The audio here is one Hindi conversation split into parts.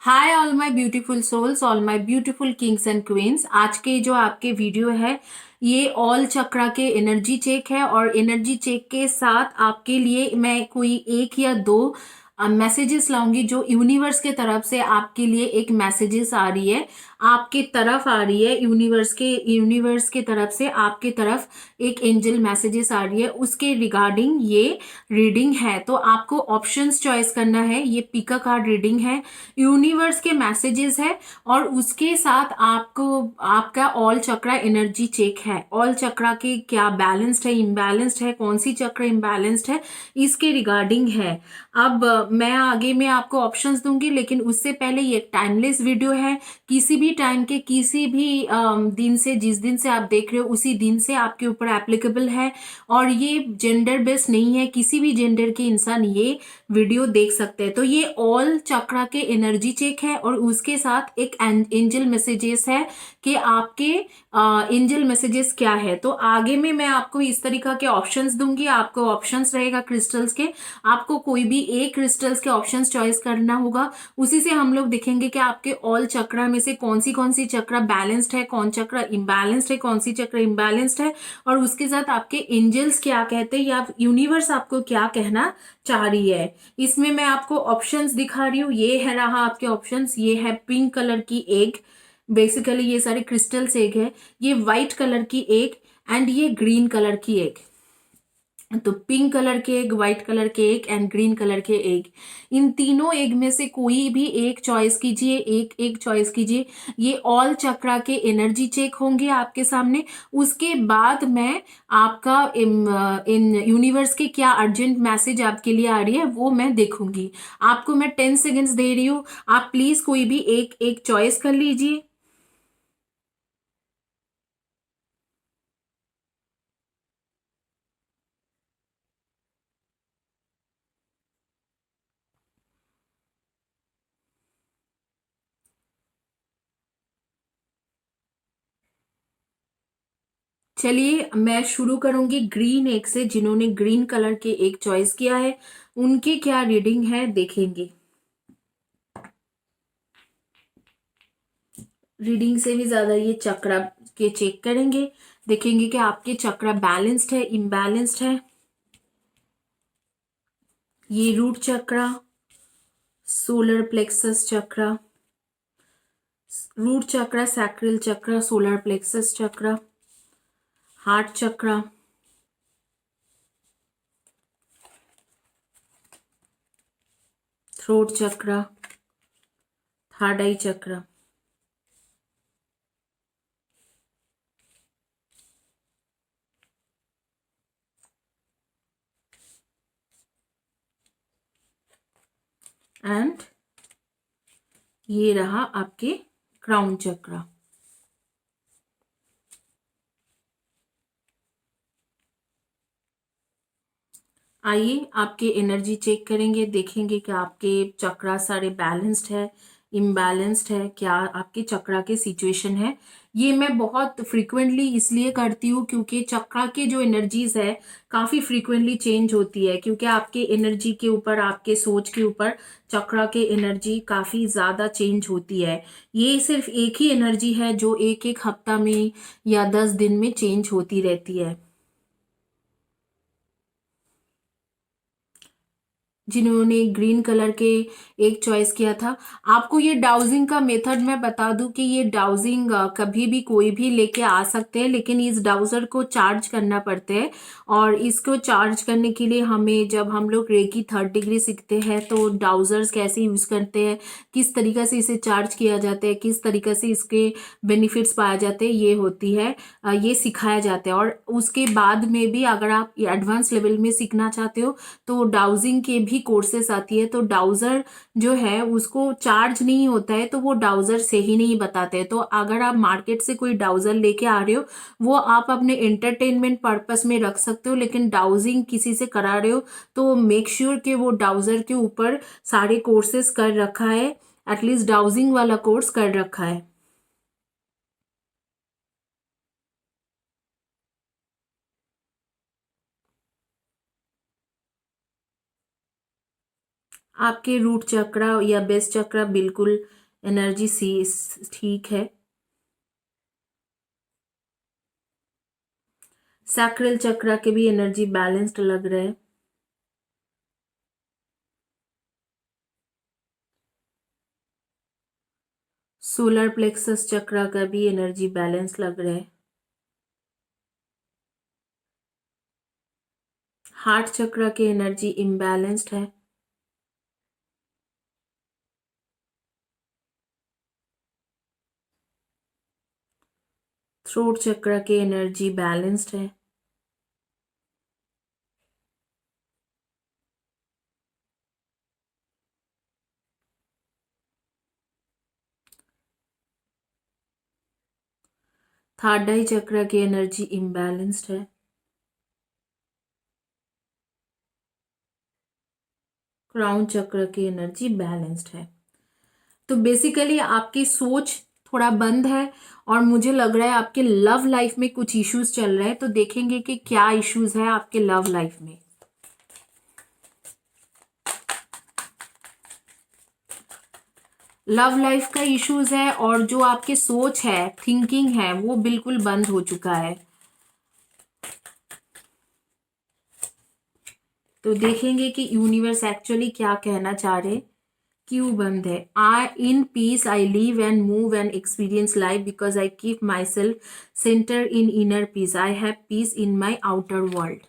Hi all my beautiful souls, all my beautiful kings and queens. आज के जो आपके वीडियो है ये ऑल चक्रा के एनर्जी चेक है और एनर्जी चेक के साथ आपके लिए मैं कोई एक या दो मैसेजेस लाऊंगी जो यूनिवर्स के तरफ से आपके लिए एक मैसेजेस आ रही है, आपके तरफ आ रही है। यूनिवर्स के तरफ से आपके तरफ एक एंजल मैसेजेस आ रही है, उसके रिगार्डिंग ये रीडिंग है। तो आपको ऑप्शंस चॉइस करना है। ये पिका कार्ड रीडिंग है, यूनिवर्स के मैसेजेस है और उसके साथ आपको आपका ऑल चक्रा एनर्जी चेक है। ऑल चक्रा के क्या बैलेंस्ड है, इम्बैलेंस्ड है, कौन सी चक्र इम्बैलेंस्ड है, इसके रिगार्डिंग है। अब मैं आगे में आपको ऑप्शंस दूंगी, लेकिन उससे पहले ये टाइमलेस वीडियो है। किसी भी टाइम के किसी भी दिन से, जिस दिन से आप देख रहे हो उसी दिन से आपके ऊपर एप्लीकेबल है और ये जेंडर बेस्ड नहीं है। किसी भी जेंडर के इंसान ये वीडियो देख सकते हैं। तो ये ऑल चक्रा के एनर्जी चेक है और उसके साथ एक एंजल मैसेजेस है कि आपके एंजल मैसेजेस क्या है। तो आगे में मैं आपको इस तरीका के ऑप्शंस दूंगी, आपको ऑप्शंस रहेगा क्रिस्टल्स के। आपको कोई भी एक क्रिस्टल्स के ऑप्शंस चॉइस करना होगा, उसी से हम लोग देखेंगे कि आपके ऑल चक्रा में से कौन सी चक्रा बैलेंस्ड है, कौन चक्रा इम्बैलेंस्ड है, कौन सी चक्र इम्बैलेंस्ड है और उसके साथ आपके एंजल्स क्या कहते हैं या यूनिवर्स आपको क्या कहना चाह रही है। इसमें मैं आपको ऑप्शंस दिखा रही हूँ। ये है रहा आपके ऑप्शंस। ये है पिंक कलर की एग, बेसिकली ये सारे क्रिस्टल्स एग है। ये व्हाइट कलर की एग एंड ये ग्रीन कलर की एग। तो पिंक कलर के एग, व्हाइट कलर के एग एंड ग्रीन कलर के एग, इन तीनों एग में से कोई भी एक चॉइस कीजिए, एक एक चॉइस कीजिए। ये ऑल चक्रा के एनर्जी चेक होंगे आपके सामने। उसके बाद मैं आपका इन यूनिवर्स के क्या अर्जेंट मैसेज आपके लिए आ रही है वो मैं देखूंगी। आपको मैं 10 सेकेंड्स दे रही हूँ, आप प्लीज कोई भी एक एक चॉइस कर लीजिए। चलिए मैं शुरू करूंगी ग्रीन एक से। जिन्होंने ग्रीन कलर के एक चॉइस किया है उनकी क्या रीडिंग है देखेंगे। रीडिंग से भी ज्यादा ये चक्रा के चेक करेंगे, देखेंगे कि आपके चक्रा बैलेंस्ड है, इम्बैलेंस्ड है। ये root chakra, solar plexus chakra, root chakra, sacral chakra, solar plexus chakra, heart chakra, throat chakra, third eye chakra. And ये रहा आपके क्राउन चक्रा। आइए आपके एनर्जी चेक करेंगे, देखेंगे कि आपके चक्रा सारे बैलेंस्ड है, इम्बैलेंस्ड है, क्या आपके चक्रा के सिचुएशन है। ये मैं बहुत फ्रीक्वेंटली इसलिए करती हूँ क्योंकि चक्रा के जो एनर्जीज है काफी फ्रीक्वेंटली चेंज होती है, क्योंकि आपके एनर्जी के ऊपर, आपके सोच के ऊपर चक्रा के एनर्जी काफी ज्यादा चेंज होती है। ये सिर्फ एक ही एनर्जी है जो एक एक हफ्ता में या 10 दिन में चेंज होती रहती है। जिन्होंने ग्रीन कलर के एक चॉइस किया था, आपको ये डाउजिंग का मेथड मैं बता दूं कि ये डाउजिंग कभी भी कोई भी लेके आ सकते हैं, लेकिन इस डाउजर को चार्ज करना पड़ता है। और इसको चार्ज करने के लिए हमें, जब हम लोग रेकी 3rd डिग्री सीखते हैं तो डाउजर्स कैसे यूज करते हैं, किस तरीका से इसे चार्ज किया जाता है, किस तरीका से इसके बेनिफिट्स पाए जाते हैं, ये होती है, ये सिखाया जाता है। और उसके बाद में भी अगर आप एडवांस लेवल में सीखना चाहते हो तो डाउजिंग के भी कोर्सेस आती है। तो डाउजर जो है उसको चार्ज नहीं होता है, तो वो डाउजर से ही नहीं बताते हैं। तो अगर आप मार्केट से कोई डाउजर लेके आ रहे हो वो आप अपने एंटरटेनमेंट पर्पस में रख सकते हो, लेकिन डाउजिंग किसी से करा रहे हो तो मेक श्योर कि वो डाउजर के ऊपर सारे कोर्सेस कर रखा है, एटलीस्ट डाउजिंग वाला कोर्स कर रखा है। आपके रूट चक्रा या बेस चक्रा बिल्कुल एनर्जी सी ठीक है। सैक्रल चक्रा के भी एनर्जी बैलेंस्ड लग रहा है। सोलर प्लेक्सस चक्रा का भी एनर्जी बैलेंस लग रहा है। हार्ट चक्र की एनर्जी इम्बैलेंस्ड है। थ्रोट चक्र की एनर्जी बैलेंस्ड है। थर्ड आई चक्र की एनर्जी इम्बैलेंस्ड है। क्राउन चक्र की एनर्जी बैलेंस्ड है। तो बेसिकली आपकी सोच थोड़ा बंद है और मुझे लग रहा है आपके लव लाइफ में कुछ इश्यूज चल रहे हैं। तो देखेंगे कि क्या इश्यूज है आपके लव लाइफ में। लव लाइफ का इश्यूज है और जो आपकी सोच है, थिंकिंग है, वो बिल्कुल बंद हो चुका है। तो देखेंगे कि यूनिवर्स एक्चुअली क्या कहना चाह रहे। क्यों बंद है। I in peace I live and move and experience life because I keep my self center in inner peace. I have peace in my outer world.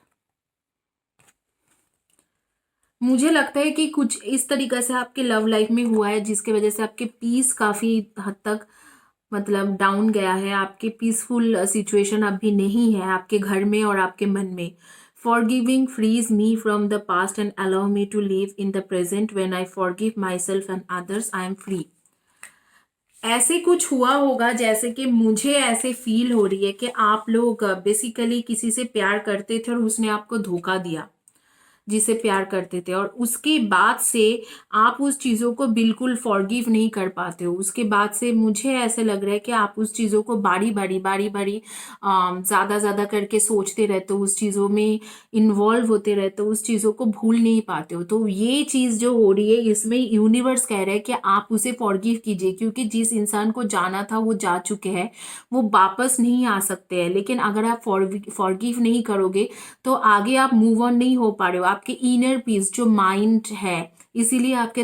मुझे लगता है कि कुछ इस तरीके से आपके लव लाइफ में हुआ है जिसकी वजह से आपके पीस काफी हद तक मतलब डाउन गया है। आपके पीसफुल सिचुएशन अभी नहीं है आपके घर में और आपके मन में। Forgiving frees me from the past and allow me to live in the present. When I forgive myself and others I am free. ऐसे कुछ हुआ होगा जैसे कि मुझे ऐसे फील हो रही है कि आप लोग बेसिकली किसी से प्यार करते थे और उसने आपको धोखा दिया जिसे प्यार करते थे, और उसके बाद से आप उस चीज़ों को बिल्कुल फॉरगिव नहीं कर पाते हो। उसके बाद से मुझे ऐसे लग रहा है कि आप उस चीज़ों को बारी बारी ज़्यादा ज़्यादा करके सोचते रहते हो, उस चीज़ों में इन्वॉल्व होते रहते हो, उस चीज़ों को भूल नहीं पाते हो। तो ये चीज़ जो हो रही है इसमें यूनिवर्स कह रहा है कि आप उसे फॉरगिव कीजिए, क्योंकि जिस इंसान को जाना था वो जा चुके हैं, वो वापस नहीं आ सकते हैं। लेकिन अगर आप फॉरगिव नहीं करोगे तो आगे आप मूव ऑन नहीं हो पा रहे हो। आपके इनर पीस जो माइंड है, इसीलिए आपके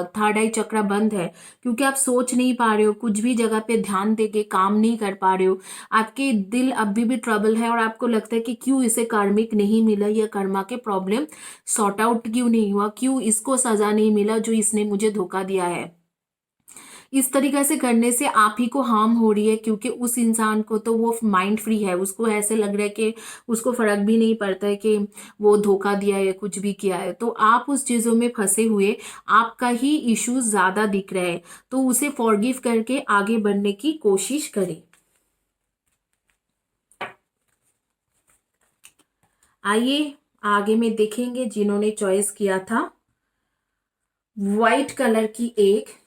थर्ड आई चक्र बंद है, क्योंकि आप सोच नहीं पा रहे हो, कुछ भी जगह पे ध्यान देके काम नहीं कर पा रहे हो। आपके दिल अभी भी ट्रबल है और आपको लगता है कि क्यों इसे कार्मिक नहीं मिला, या कर्मा के प्रॉब्लम सॉर्ट आउट क्यों नहीं हुआ, क्यों इसको सजा नहीं मिला जो इसने मुझे धोखा दिया है। इस तरीके से करने से आप ही को हार्म हो रही है, क्योंकि उस इंसान को तो वो माइंड फ्री है, उसको ऐसे लग रहा है कि उसको फर्क भी नहीं पड़ता है कि वो धोखा दिया है या कुछ भी किया है। तो आप उस चीजों में फंसे हुए, आपका ही इश्यूज ज्यादा दिख रहे हैं। तो उसे फॉरगिव करके आगे बढ़ने की कोशिश करें। आइए आगे में देखेंगे जिन्होंने चॉइस किया था व्हाइट कलर की एक,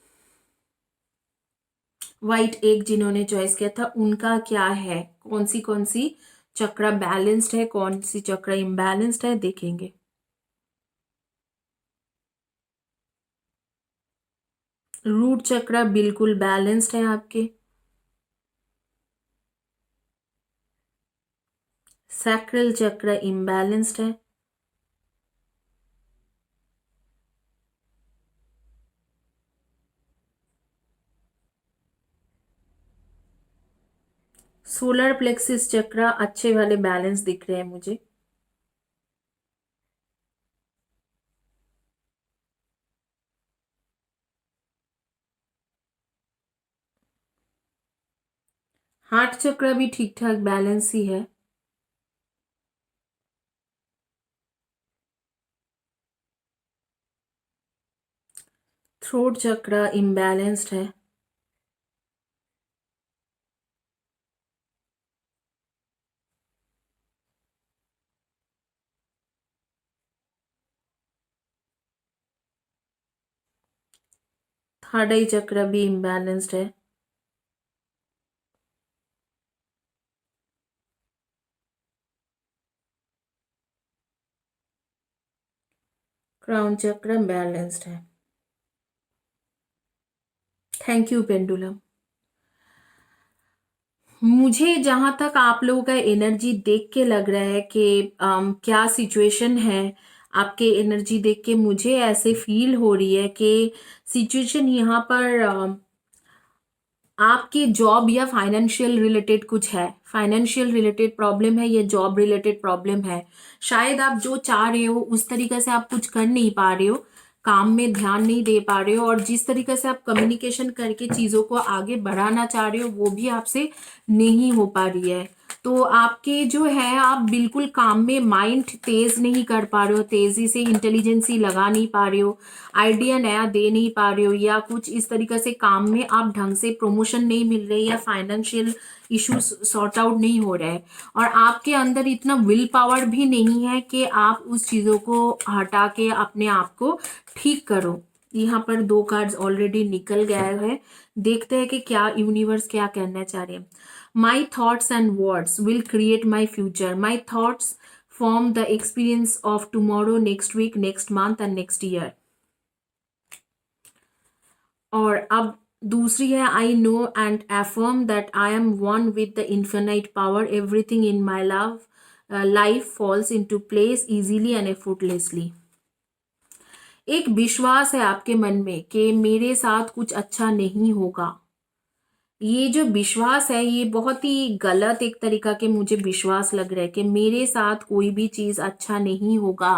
व्हाइट एक जिन्होंने चॉइस किया था उनका क्या है, कौन सी चक्र बैलेंस्ड है, कौन सी चक्र इम्बैलेंस्ड है, देखेंगे। रूट चक्र बिल्कुल बैलेंस्ड है आपके। सैक्रल चक्र इम्बैलेंस्ड है। सोलर प्लेक्सिस चक्र अच्छे वाले बैलेंस दिख रहे हैं मुझे। हार्ट चक्र भी ठीक ठाक बैलेंस ही है। थ्रोट चक्र इम्बैलेंस्ड है। थर्ड आई चक्र भी इम्बैलेंस्ड है। क्राउन चक्र बैलेंस्ड है। Thank you pendulum. मुझे जहां तक आप लोगों का एनर्जी देख के लग रहा है कि क्या सिचुएशन है, आपके एनर्जी देख के मुझे ऐसे फील हो रही है कि सिचुएशन यहाँ पर आपकी जॉब या फाइनेंशियल रिलेटेड कुछ है, फाइनेंशियल रिलेटेड प्रॉब्लम है, ये जॉब रिलेटेड प्रॉब्लम है। शायद आप जो चाह रहे हो उस तरीके से आप कुछ कर नहीं पा रहे हो, काम में ध्यान नहीं दे पा रहे हो, और जिस तरीके से आप कम्युनिकेशन करके चीज़ों को आगे बढ़ाना चाह रहे हो वो भी आपसे नहीं हो पा रही है। तो आपके जो है, आप बिल्कुल काम में माइंड तेज नहीं कर पा रहे हो, तेजी से इंटेलिजेंसी लगा नहीं पा रहे हो, आइडिया नया दे नहीं पा रहे हो, या कुछ इस तरीके से काम में आप ढंग से प्रमोशन नहीं मिल रही, या फाइनेंशियल इश्यूज सॉर्ट आउट नहीं हो रहे हैं, और आपके अंदर इतना विल पावर भी नहीं है कि आप उस चीज़ों को हटा के अपने आप को ठीक करो। यहाँ पर 2 कार्ड्स ऑलरेडी निकल गए हैं। देखते हैं कि क्या यूनिवर्स क्या कहना चाह रहे हैं। My thoughts and words will create my future. My thoughts form the experience of tomorrow, next week, next month and next year। और अब दूसरी है, I know and affirm that I am one with the infinite power, everything in my life falls into place easily and effortlessly। एक विश्वास है आपके मन में कि मेरे साथ कुछ अच्छा नहीं होगा। ये जो विश्वास है ये बहुत ही गलत एक तरीका के मुझे विश्वास लग रहा है कि मेरे साथ कोई भी चीज अच्छा नहीं होगा।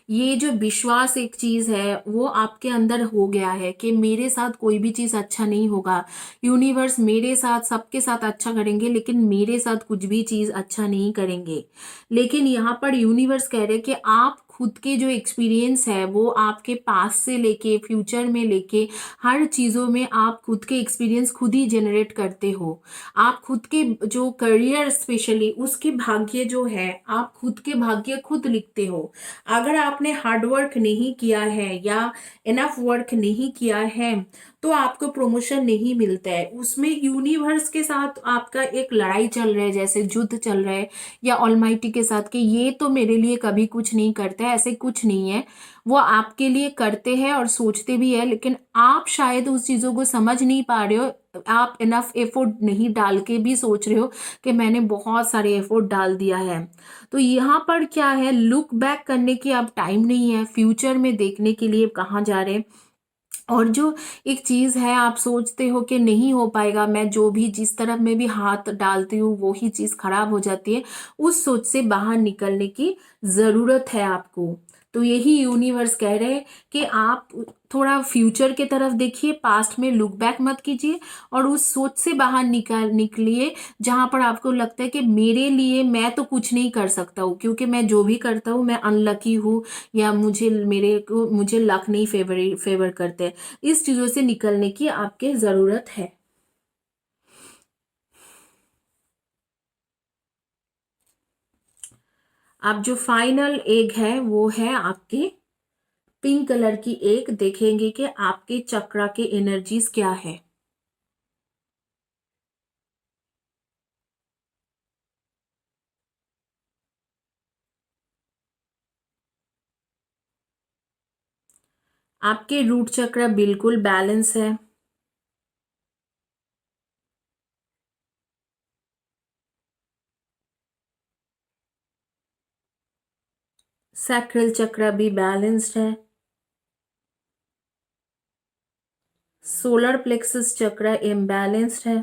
ये जो विश्वास एक चीज है वो आपके अंदर हो गया है कि मेरे साथ कोई भी चीज अच्छा नहीं होगा, यूनिवर्स मेरे साथ सबके साथ अच्छा करेंगे लेकिन मेरे साथ कुछ भी चीज अच्छा नहीं करेंगे। लेकिन यहाँ पर यूनिवर्स कह रहे हैं कि आप खुद के जो एक्सपीरियंस है वो आपके पास से लेके फ्यूचर में लेके हर चीज़ों में आप खुद के एक्सपीरियंस खुद ही जनरेट करते हो। आप खुद के जो करियर स्पेशली उसके भाग्य जो है, आप खुद के भाग्य खुद लिखते हो। अगर आपने हार्ड वर्क नहीं किया है या इनफ वर्क नहीं किया है तो आपको प्रमोशन नहीं मिलता है। उसमें यूनिवर्स के साथ आपका एक लड़ाई चल रहा है, जैसे युद्ध चल रहा है, या ऑलमाइटी के साथ कि ये तो मेरे लिए कभी कुछ नहीं करता है। ऐसे कुछ नहीं है, वो आपके लिए करते हैं और सोचते भी है, लेकिन आप शायद उस चीज़ों को समझ नहीं पा रहे हो। आप इनफ एफर्ट नहीं डाल के भी सोच रहे हो कि मैंने बहुत सारे एफर्ट डाल दिया है। तो यहाँ पर क्या है, लुक बैक करने की अब टाइम नहीं है, फ्यूचर में देखने के लिए कहाँ जा रहे हैं। और जो एक चीज है, आप सोचते हो कि नहीं हो पाएगा, मैं जो भी जिस तरफ में भी हाथ डालती हूँ वो ही चीज खराब हो जाती है, उस सोच से बाहर निकलने की जरूरत है आपको। तो यही यूनिवर्स कह रहे हैं कि आप थोड़ा फ्यूचर की तरफ देखिए, पास्ट में लुक बैक मत कीजिए, और उस सोच से बाहर निकलिए जहां पर आपको लगता है कि मेरे लिए मैं तो कुछ नहीं कर सकता हूँ, क्योंकि मैं जो भी करता हूँ मैं अनलकी हूँ, या मुझे लक नहीं फेवर करते। इस चीजों से निकलने की आपके जरूरत है। अब जो फाइनल एग है वो है आपके पिंक कलर की एग। देखेंगे कि आपके चक्रा के एनर्जीज क्या है। आपके रूट चक्र बिल्कुल बैलेंस है। सैक्रल चक्र भी बैलेंस्ड है। सोलर प्लेक्सस चक्र इम्बैलेंस्ड है।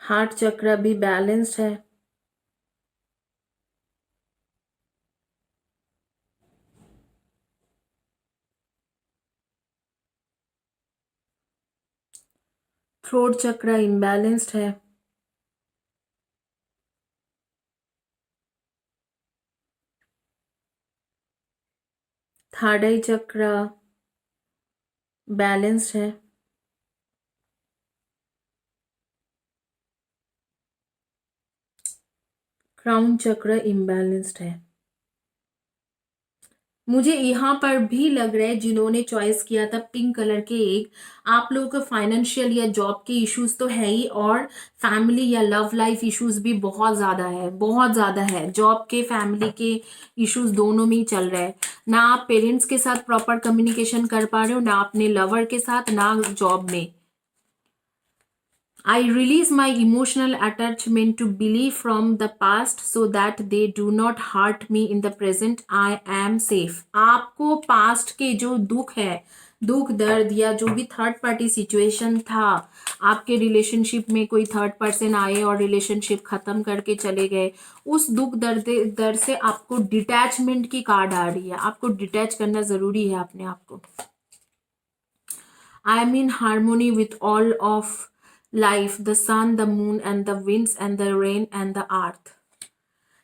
हार्ट चक्र भी बैलेंस्ड है। थ्रोट चक्र इम्बैलेंस्ड है। थर्ड आई चक्र बैलेंस्ड है। क्राउन चक्र इम्बैलेंस्ड है। मुझे यहाँ पर भी लग रहा है जिन्होंने चॉइस किया था पिंक कलर के एक, आप लोगों का फाइनेंशियल या जॉब के इश्यूज तो है ही, और फैमिली या लव लाइफ इश्यूज भी बहुत ज्यादा है, बहुत ज्यादा है। जॉब के फैमिली के इश्यूज दोनों में ही चल रहा है। ना आप पेरेंट्स के साथ प्रॉपर कम्युनिकेशन कर पा रहे हो, ना अपने लवर के साथ, ना जॉब में। I release my emotional attachment to believe from the past so that they do not hurt me in the present. I am safe. आपको पास्ट के जो दुख है, दुख दर्द या जो भी थर्ड पार्टी सिचुएशन था, आपके रिलेशनशिप में कोई थर्ड पर्सन आए और रिलेशनशिप खत्म करके चले गए, उस दुख दर्द से आपको डिटैचमेंट की कार्ड आ रही है। आपको डिटैच करना जरूरी है अपने आप को। I am in harmony with all of life, the sun, the moon, and the winds, and the rain, and the earth.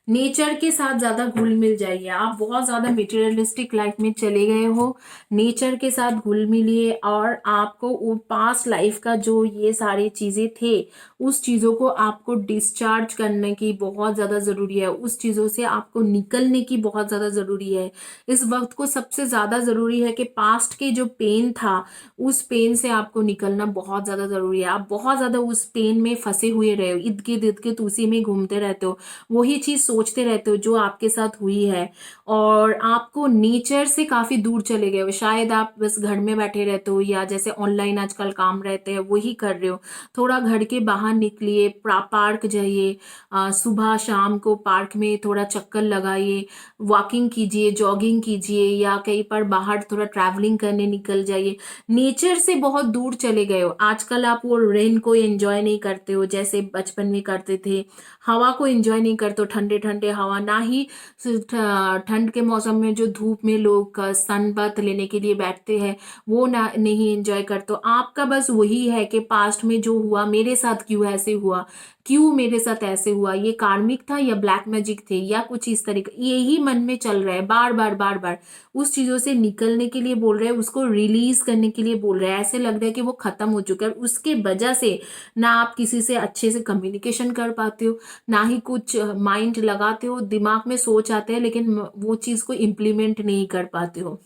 Nature के साथ ज्यादा घुल मिल जाइए। आप बहुत ज्यादा मटेरियलिस्टिक लाइफ में चले गए हो, नेचर के साथ घुल मिलिए, और आपको वो पास्ट लाइफ का जो ये सारी चीजें थे, उस चीजों को आपको डिस्चार्ज करने की बहुत ज्यादा जरूरी है। उस चीजों से आपको निकलने की बहुत ज्यादा जरूरी है। इस वक्त को सबसे ज्यादा जरूरी है कि पास्ट के जो पेन था, उस पेन से आपको निकलना बहुत ज्यादा जरूरी है। आप बहुत ज्यादा उस पेन में फंसे हुए रहे हो, इर्द गिर्द उसी में घूमते रहते हो, वही चीज सोचते रहते हो जो आपके साथ हुई है, और आपको नेचर से काफी दूर चले गए हो। शायद आप बस घर में बैठे रहते हो, या जैसे ऑनलाइन आजकल काम रहते हैं वही कर रहे हो। थोड़ा घर के बाहर निकलिए, पार्क जाइए, सुबह शाम को पार्क में थोड़ा चक्कर लगाइए, वॉकिंग कीजिए, जॉगिंग कीजिए, या कहीं पर बाहर थोड़ा ट्रैवलिंग करने निकल जाइए। नेचर से बहुत दूर चले गए हो। आजकल आप वो रेन को एंजॉय नहीं करते हो जैसे बचपन में करते थे, हवा को एंजॉय नहीं करते हो, ठंडे ठंडे हवा, ना ही ठंड के मौसम में जो धूप में लोग सन बाथ लेने के लिए बैठते हैं, वो ना नहीं एंजॉय करते हो। आपका बस वही है कि पास्ट में जो हुआ मेरे साथ क्यों ऐसे हुआ, क्यों मेरे साथ ऐसे हुआ, ये कार्मिक था या ब्लैक मैजिक थे या कुछ इस तरीके, यही मन में चल रहा है बार बार बार बार। उस चीजों से निकलने के लिए बोल रहे हैं, उसको रिलीज करने के लिए बोल रहे हैं। ऐसे लग रहा है कि वो खत्म हो चुका है, उसके वजह से ना आप किसी से अच्छे से कम्युनिकेशन कर पाते हो, ना ही कुछ माइंड लगाते हो, दिमाग में सोच आते हैं लेकिन वो चीज को इम्प्लीमेंट नहीं कर पाते हो।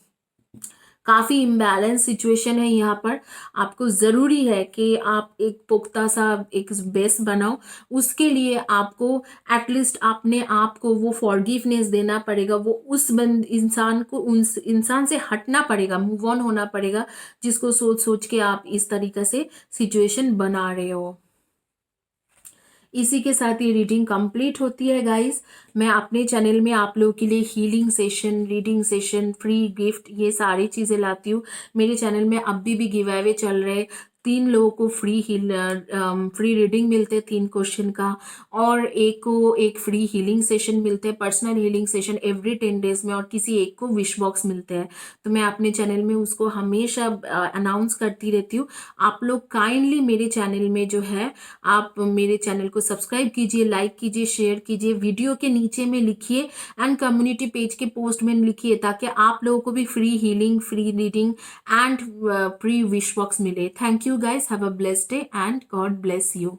काफी इम्बैलेंस सिचुएशन है यहाँ पर। आपको जरूरी है कि आप एक पुख्ता सा एक बेस बनाओ। उसके लिए आपको एटलीस्ट अपने आप को वो फॉरगिवनेस देना पड़ेगा, वो उस इंसान को, उस इंसान से हटना पड़ेगा, मूव ऑन होना पड़ेगा, जिसको सोच सोच के आप इस तरीके से सिचुएशन बना रहे हो। इसी के साथ ये रीडिंग कंप्लीट होती है गाइस। मैं अपने चैनल में आप लोगों के लिए healing session, reading session, free gift, ये सारी चीज़ें लाती हूँ। मेरे चैनल में अभी भी गिव अवे चल रहे, 3 लोगों को फ्री रीडिंग मिलते हैं 3 क्वेश्चन का, और एक को एक फ्री हीलिंग सेशन मिलते हैं, personal healing session every 10 days में, और किसी एक को विश बॉक्स मिलते हैं। तो मैं अपने चैनल में उसको हमेशा अनाउंस करती रहती हूँ। आप लोग काइंडली मेरे चैनल में जो है, आप मेरे चैनल को सब्सक्राइब कीजिए, लाइक कीजिए, शेयर कीजिए, वीडियो के नीचे में लिखिए, एंड कम्युनिटी पेज के पोस्ट में लिखिए, ताकि आप लोगों को भी free healing, free reading and free wish box मिले। Thank you guys, have a blessed day and God bless you.